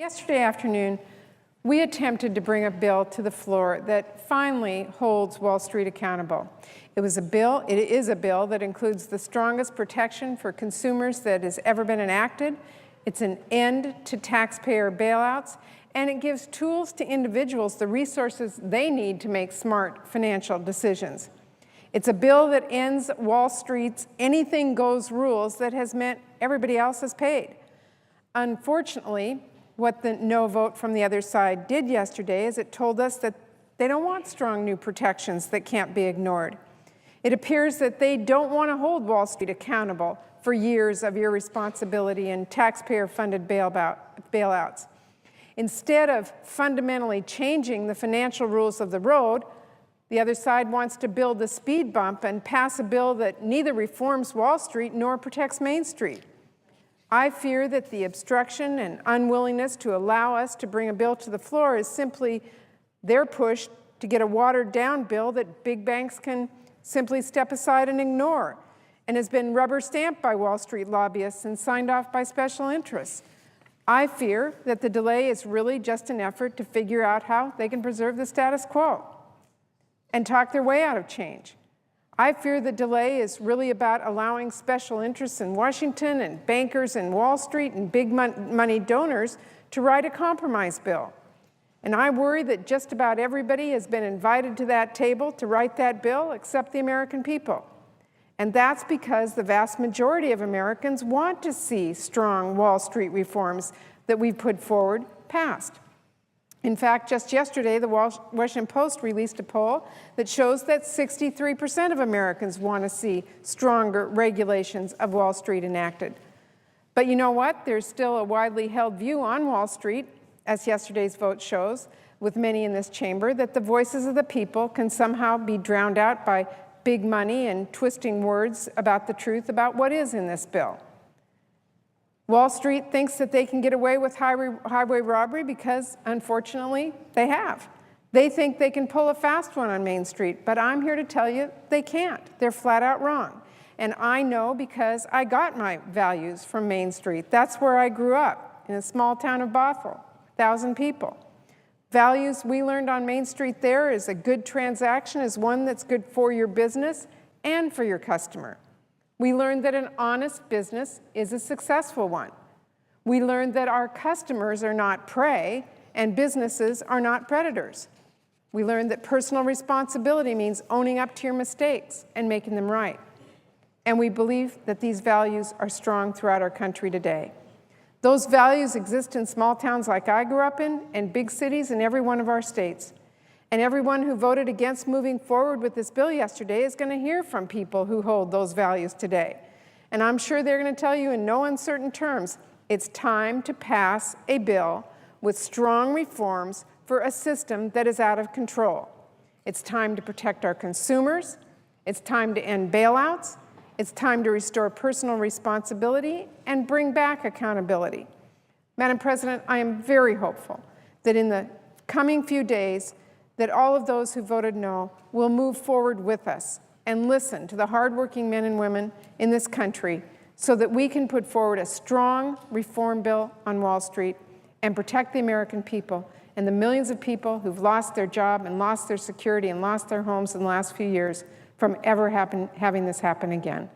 Yesterday afternoon, we attempted to bring a bill to the floor that finally holds Wall Street accountable. It is a bill that includes the strongest protection for consumers that has ever been enacted. It's an end to taxpayer bailouts, and it gives tools to individuals, the resources they need to make smart financial decisions. It's a bill that ends Wall Street's anything goes rules that has meant everybody else has paid. Unfortunately, what the no vote from the other side did yesterday is it told us that they don't want strong new protections that can't be ignored. It appears that they don't want to hold Wall Street accountable for years of irresponsibility and taxpayer-funded bailouts. Instead of fundamentally changing the financial rules of the road, the other side wants to build a speed bump and pass a bill that neither reforms Wall Street nor protects Main Street. I fear that the obstruction and unwillingness to allow us to bring a bill to the floor is simply their push to get a watered-down bill that big banks can simply step aside and ignore, and has been rubber-stamped by Wall Street lobbyists and signed off by special interests. I fear that the delay is really just an effort to figure out how they can preserve the status quo and talk their way out of change. I fear the delay is really about allowing special interests in Washington and bankers in Wall Street and big money donors to write a compromise bill. And I worry that just about everybody has been invited to that table to write that bill except the American people. And that's because the vast majority of Americans want to see strong Wall Street reforms that we've put forward passed. In fact, just yesterday, the Washington Post released a poll that shows that 63% of Americans want to see stronger regulations of Wall Street enacted. But you know what? There's still a widely held view on Wall Street, as yesterday's vote shows, with many in this chamber, that the voices of the people can somehow be drowned out by big money and twisting words about the truth about what is in this bill. Wall Street thinks that they can get away with highway robbery because, unfortunately, they have. They think they can pull a fast one on Main Street, but I'm here to tell you they can't. They're flat out wrong. And I know because I got my values from Main Street. That's where I grew up, in a small town of Bothell, 1,000 people. Values we learned on Main Street there is a good transaction is one that's good for your business and for your customer. We learned that an honest business is a successful one. We learned that our customers are not prey and businesses are not predators. We learned that personal responsibility means owning up to your mistakes and making them right. And we believe that these values are strong throughout our country today. Those values exist in small towns like I grew up in and big cities in every one of our states. And everyone who voted against moving forward with this bill yesterday is going to hear from people who hold those values today. And I'm sure they're going to tell you in no uncertain terms, it's time to pass a bill with strong reforms for a system that is out of control. It's time to protect our consumers. It's time to end bailouts. It's time to restore personal responsibility and bring back accountability. Madam President, I am very hopeful that in the coming few days, that all of those who voted no will move forward with us and listen to the hardworking men and women in this country so that we can put forward a strong reform bill on Wall Street and protect the American people and the millions of people who've lost their job and lost their security and lost their homes in the last few years from ever having this happen again.